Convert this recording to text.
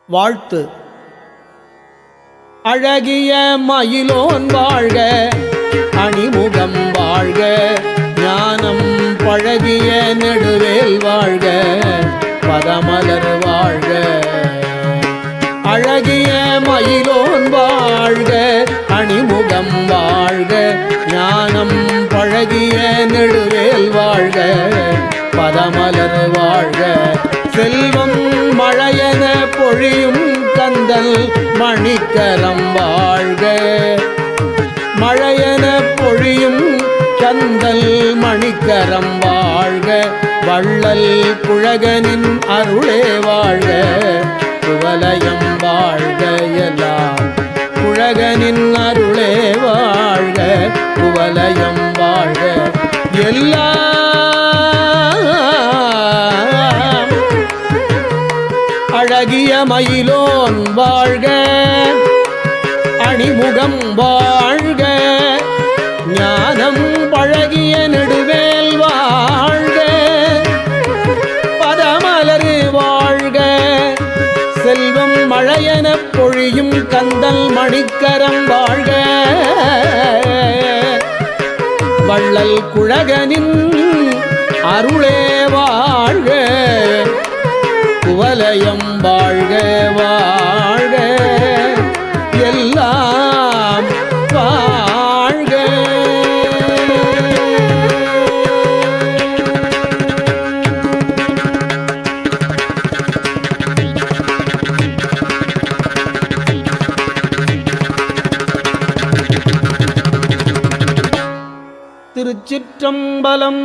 வாழ்த்து. அழகிய மயிலோன் வாழ்க, அணிமுகம் வாழ்க, ஞானம் பழகிய நெடுவேல் வாழ்க, பதமலர் வாழ்க. அழகிய மயிலோன் வாழ்க, அணிமுகம் வாழ்க, ஞானம் பழகிய நெடுவேல் வாழ்க, பதமலர் வாழ்க. செல்வம் மழையென பொழியும் கந்தல் மணிக்கரம் வாழ்க, மழையென பொழியும் கந்தல் மணிக்கரம் வாழ்க. வள்ளல் குழகனின் அருளே வாழ்க, குவலயம் வாழ்க. எல்லாம் குழகனின் அருளே வாழ்க, குவலயம் வாழ்க. எல்லாம் அழகிய மயிலோன் வாழ்க, அணிமுகம் வாழ்க, ஞானம் பழகிய நெடுவேல் வாழ்க, பதமலர் வாழ்க. செல்வம் மழையென பொழியும் கந்தல் மணிக்கரம் வாழ்க, வள்ளல் குழகனின் அருளே வாழ்க, குவலயம் வாழ்க வாழ்க. எல்லாம் வாழ்க. திருச்சிற்றம்பலம்.